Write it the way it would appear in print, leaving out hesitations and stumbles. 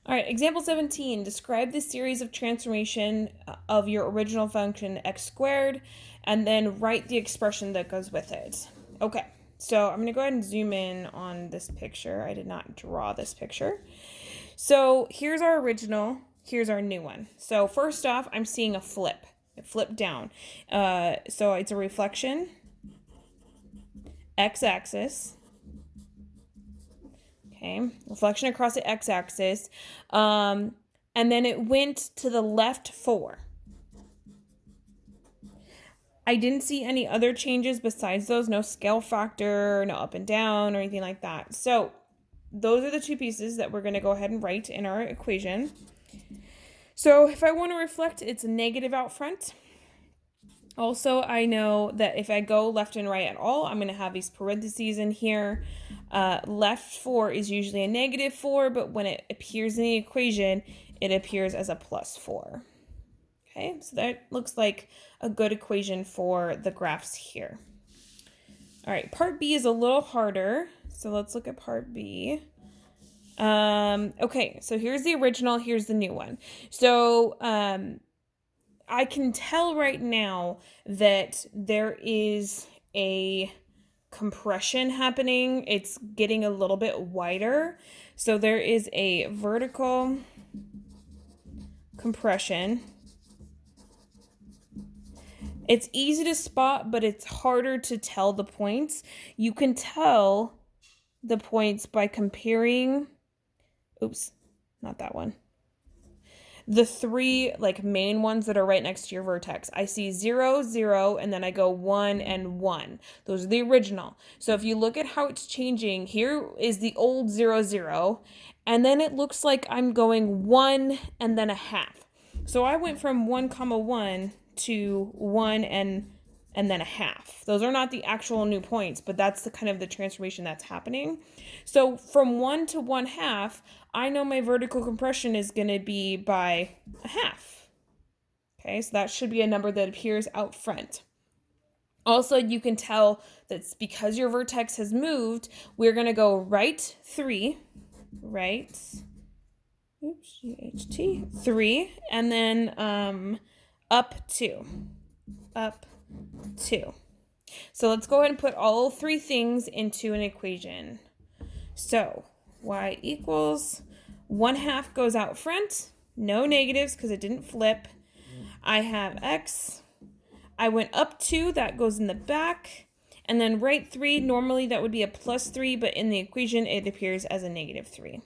All right, example 17. Describe the series of transformation of your original function x squared, and then write the expression that goes with it. Okay, so I'm going to go ahead and zoom in on this picture. I did not draw this picture. So here's our original. Here's our new one. So first off, I'm seeing a flip. It flipped down. So it's a reflection, x-axis. Okay, reflection across the x-axis. And then it went to the left 4. I didn't see any other changes besides those. No scale factor, no up and down, or anything like that. So those are the two pieces that we're going to go ahead and write in our equation. So if I want to reflect, it's negative out front. Also, I know that if I go left and right at all, I'm going to have these parentheses in here. Left 4 is usually a negative 4, but when it appears in the equation, it appears as a plus 4. Okay, so that looks like a good equation for the graphs here. All right, part B is a little harder, so let's look at part B. Okay, so here's the original, here's the new one. So I can tell right now that there is a compression happening. It's getting a little bit wider. So there is a vertical compression. It's easy to spot, but it's harder to tell the points. You can tell the points by comparing, oops, not that one. The 3 like main ones that are right next to your vertex. I see 0, 0, and then I go 1 and 1. Those are the original. So if you look at how it's changing, here is the old 0, 0, and then it looks like I'm going 1 and then a half. So I went from 1, 1 to 1 and then a half. Those are not the actual new points, but that's the kind of the transformation that's happening. So from 1 to 1/2, I know my vertical compression is going to be by a half. Okay, so that should be a number that appears out front. Also, you can tell that's because your vertex has moved, we're going to go right 3, right, oops, GHT, 3, and then up 2, up 2. So let's go ahead and put all 3 things into an equation. So y equals 1/2 goes out front, no negatives because it didn't flip. I have x. I went up 2, that goes in the back. And then right 3, normally that would be a plus 3, but in the equation it appears as a negative 3.